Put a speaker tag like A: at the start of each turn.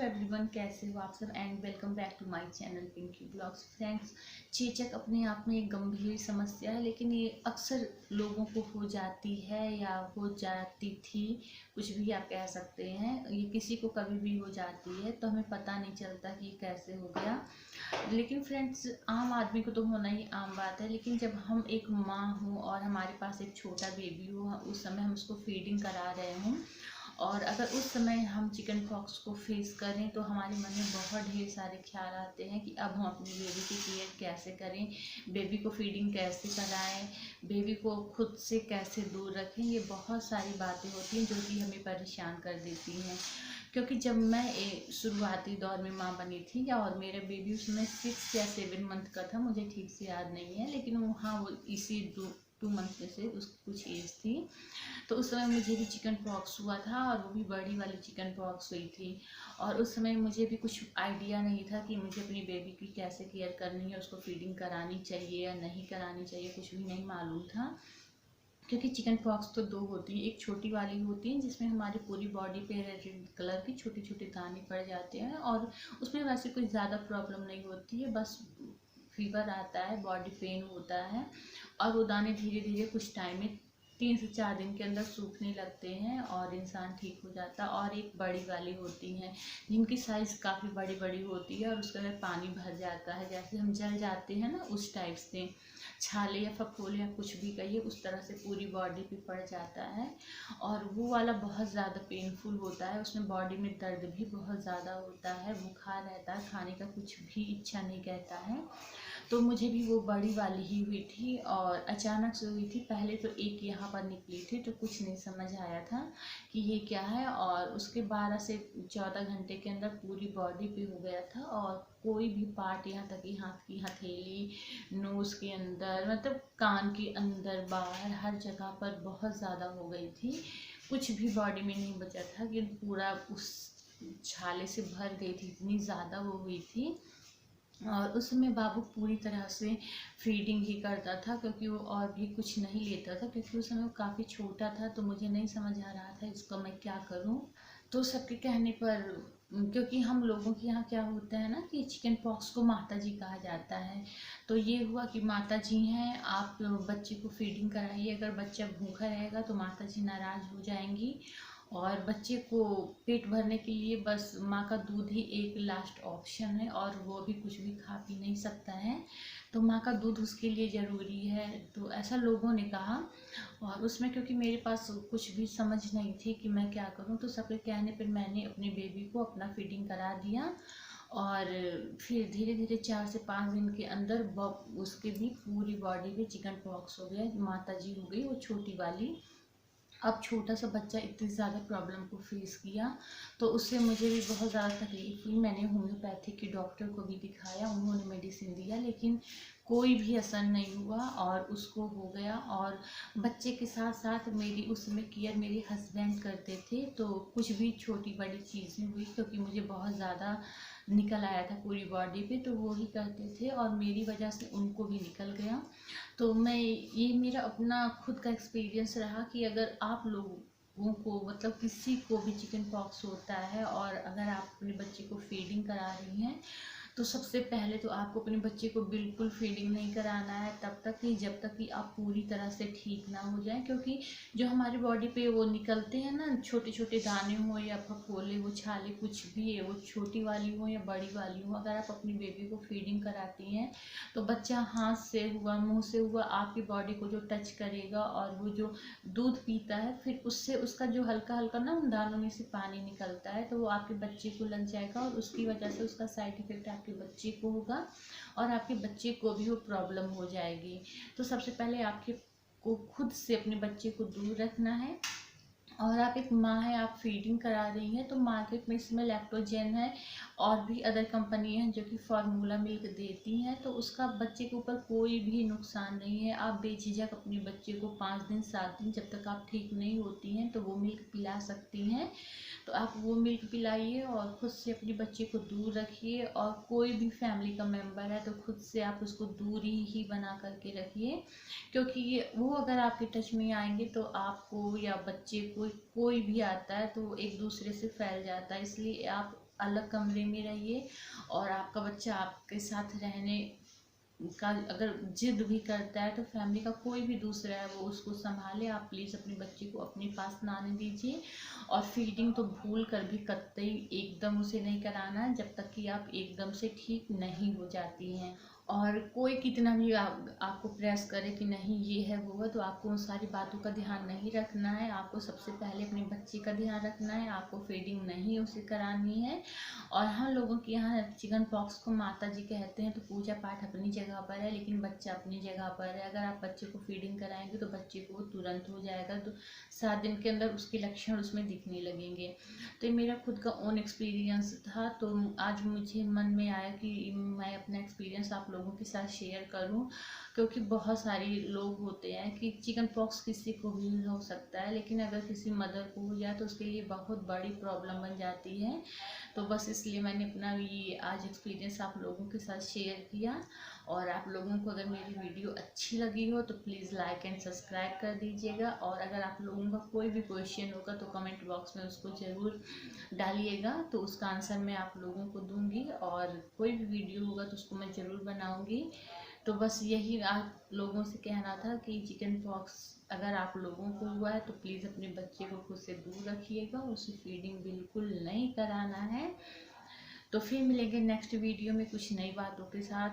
A: Everyone, कैसे हो आप सब and welcome back to my channel Pinky blogs. Friends, चेचक अपने आप में एक गंभीर समस्या है, लेकिन ये अक्सर लोगों को हो जाती है या हो जाती थी, कुछ भी आप कह सकते हैं। ये किसी को कभी भी हो जाती है तो हमें पता नहीं चलता कि ये कैसे हो गया। लेकिन फ्रेंड्स, आम आदमी को तो होना ही आम बात है, लेकिन जब हम एक माँ हो और हमारे पास एक छोटा बेबी हो, उस समय हम उसको फीडिंग करा रहे हों और अगर उस समय हम चिकन पॉक्स को फेस करें तो हमारे मन में बहुत ढेर सारे ख्याल आते हैं कि अब हम अपनी बेबी की केयर कैसे करें, बेबी को फीडिंग कैसे कराएं, बेबी को खुद से कैसे दूर रखें। ये बहुत सारी बातें होती हैं जो कि हमें परेशान कर देती हैं। क्योंकि जब मैं शुरुआती दौर में माँ बनी थी और मेरा बेबी उसमें 6 या 7 मंथ का था, मुझे ठीक से याद नहीं है, लेकिन वो इसी 2 मंथ में से उसकी कुछ एज थी। तो उस समय मुझे भी चिकन पॉक्स हुआ था और वो भी बड़ी वाली चिकन पॉक्स हुई थी। और उस समय मुझे भी कुछ आइडिया नहीं था कि मुझे अपनी बेबी की कैसे केयर करनी है, उसको फीडिंग करानी चाहिए या नहीं करानी चाहिए, कुछ भी नहीं मालूम था। क्योंकि चिकन पॉक्स तो 2 होती हैं, एक छोटी वाली होती है जिसमें हमारी पूरी बॉडी पे रेड कलर की छोटे छोटे दाने पड़ जाते हैं और उसमें वैसे कोई ज़्यादा प्रॉब्लम नहीं होती है, बस फीवर आता है, बॉडी पेन होता है और वो दाने धीरे धीरे कुछ टाइम में 3 से 4 दिन के अंदर सूखने लगते हैं और इंसान ठीक हो जाता है। और एक बड़ी वाली होती हैं जिनकी साइज़ काफ़ी बड़ी बड़ी होती है और उसके अंदर पानी भर जाता है, जैसे हम जल जाते हैं ना, उस टाइप से छाले या फफोले या कुछ भी कहिए, उस तरह से पूरी बॉडी पे पड़ जाता है। और वो वाला बहुत ज़्यादा पेनफुल होता है, उसमें बॉडी में दर्द भी बहुत ज़्यादा होता है, बुखार रहता है, खाने का कुछ भी इच्छा नहीं कहता है। तो मुझे भी वो बड़ी वाली ही हुई थी और अचानक से हुई थी। पहले तो एक यहाँ पर निकली थी तो कुछ नहीं समझ आया था कि ये क्या है, और उसके 12 से 14 घंटे के अंदर पूरी बॉडी पे हो गया था और कोई भी पार्ट, यहाँ तक कि हाथ की हथेली, नोज के अंदर, मतलब कान के अंदर बाहर हर जगह पर बहुत ज़्यादा हो गई थी। कुछ भी बॉडी में नहीं बचा था कि पूरा उस छाले से भर गई थी, इतनी ज़्यादा वो हुई थी। और उस समय बाबू पूरी तरह से फीडिंग ही करता था क्योंकि वो और भी कुछ नहीं लेता था, क्योंकि उस समय वो काफ़ी छोटा था। तो मुझे नहीं समझ आ रहा था इसका मैं क्या करूं। तो सबके कहने पर, क्योंकि हम लोगों के यहाँ क्या होता है ना कि चिकन पॉक्स को माता जी कहा जाता है, तो ये हुआ कि माता जी हैं, आप बच्चे को फीडिंग कराइए, अगर बच्चा भूखा रहेगा तो माता जी नाराज़ हो जाएंगी और बच्चे को पेट भरने के लिए बस माँ का दूध ही एक लास्ट ऑप्शन है और वो भी कुछ भी खा पी नहीं सकता है, तो माँ का दूध उसके लिए ज़रूरी है। तो ऐसा लोगों ने कहा और उसमें क्योंकि मेरे पास कुछ भी समझ नहीं थी कि मैं क्या करूँ, तो सबके कहने पर मैंने अपनी बेबी को अपना फीडिंग करा दिया। और फिर धीरे धीरे 4 से 5 दिन के अंदर उसके भी पूरी बॉडी पे चिकन पॉक्स हो गया, माता जी हो गई वो छोटी वाली। अब छोटा सा बच्चा इतनी ज़्यादा प्रॉब्लम को फेस किया तो उससे मुझे भी बहुत ज़्यादा तकलीफ हुई। मैंने होम्योपैथिक के डॉक्टर को भी दिखाया, उन्होंने मेडिसिन दिया, लेकिन कोई भी असर नहीं हुआ और उसको हो गया। और बच्चे के साथ साथ मेरी उस समय केयर मेरे हस्बैंड करते थे, तो कुछ भी छोटी बड़ी चीज़ें हुई क्योंकि मुझे बहुत ज़्यादा निकल आया था पूरी बॉडी पे, तो वो ही करते थे और मेरी वजह से उनको भी निकल गया। तो ये मेरा अपना खुद का एक्सपीरियंस रहा कि अगर आप लोगों को, मतलब किसी को भी चिकन पॉक्स होता है और अगर आप अपने बच्चे को फीडिंग करा रही हैं, तो सबसे पहले तो आपको अपने बच्चे को बिल्कुल फीडिंग नहीं कराना है तब तक कि जब तक कि आप पूरी तरह से ठीक ना हो जाएं। क्योंकि जो हमारी बॉडी पे वो निकलते हैं ना, छोटे छोटे दाने हो या फफोले हो, छाले, कुछ भी है, वो छोटी वाली हो या बड़ी वाली हो, अगर आप अपनी बेबी को फीडिंग कराती हैं तो बच्चा हाथ से हुआ, मुंह से हुआ, आपकी बॉडी को जो टच करेगा और वो जो दूध पीता है, फिर उससे उसका जो हल्का हल्का ना उन दानों में से पानी निकलता है, तो वो आपके बच्चे को लग जाएगा और उसकी वजह से उसका साइड इफेक्ट आपके बच्चे को होगा और आपके बच्चे को भी वो प्रॉब्लम हो जाएगी। तो सबसे पहले आपके को खुद से अपने बच्चे को दूर रखना है। और आप एक माँ है, आप फीडिंग करा रही हैं, तो मार्केट में इसमें लैक्टोजेन है और भी अदर कंपनी हैं जो कि फार्मूला मिल्क देती हैं, तो उसका बच्चे के ऊपर कोई भी नुकसान नहीं है। आप बेझिझक अपने बच्चे को 5 दिन 7 दिन जब तक आप ठीक नहीं होती हैं तो वो मिल्क पिला सकती हैं। तो आप वो मिल्क पिलाइए और खुद से अपने बच्चे को दूर रखिए, और कोई भी फैमिली का मेम्बर है तो खुद से आप उसको दूरी ही बना करके रखिए, क्योंकि वो अगर आपके टच में आएंगे तो आपको या बच्चे को, कोई भी आता है तो एक दूसरे से फैल जाता है। इसलिए आप अलग कमरे में रहिए। और आपका बच्चा आपके साथ रहने का अगर जिद भी करता है तो फैमिली का कोई भी दूसरा है वो उसको संभाले। आप प्लीज़ अपने बच्चे को अपने पास ना आने दीजिए। और फीडिंग तो भूल कर भी कतई एकदम उसे नहीं कराना है जब तक कि आप एकदम से ठीक नहीं हो जाती हैं। और कोई कितना भी आपको प्रेस करे कि नहीं ये है वो है, तो आपको उन सारी बातों का ध्यान नहीं रखना है। आपको सबसे पहले अपने बच्चे का ध्यान रखना है। आपको फीडिंग नहीं उसे करानी है। और हम लोगों के यहाँ चिकन पॉक्स को माता जी कहते हैं, तो पूजा पाठ अपनी जगह पर है लेकिन बच्चा अपनी जगह पर है। अगर आप बच्चे को फीडिंग कराएंगे तो बच्चे को तुरंत हो जाएगा, तो 7 दिन के अंदर उसके लक्षण उसमें दिखने लगेंगे। तो ये मेरा खुद का ओन एक्सपीरियंस था, तो आज मुझे मन में आया कि मैं अपना एक्सपीरियंस आप लोगों के साथ शेयर करूं। क्योंकि बहुत सारे लोग होते हैं कि चिकन पॉक्स किसी को भी हो सकता है, लेकिन अगर किसी मदर को हो जाए तो उसके लिए बहुत बड़ी प्रॉब्लम बन जाती है। तो बस इसलिए मैंने अपना ये आज एक्सपीरियंस आप लोगों के साथ शेयर किया। और आप लोगों को अगर मेरी वीडियो अच्छी लगी हो तो प्लीज़ लाइक एंड सब्सक्राइब कर दीजिएगा। और अगर आप लोगों का कोई भी क्वेश्चन होगा तो कमेंट बॉक्स में उसको ज़रूर डालिएगा, तो उसका आंसर मैं आप लोगों को दूंगी। और कोई भी वीडियो होगा तो उसको मैं ज़रूर बनाऊंगी। तो बस यही आप लोगों से कहना था कि चिकन पॉक्स अगर आप लोगों को हुआ है तो प्लीज़ अपने बच्चे को खुद से दूर रखिएगा, उसे फीडिंग बिल्कुल नहीं कराना है। तो फिर मिलेंगे नेक्स्ट वीडियो में कुछ नई बातों के साथ।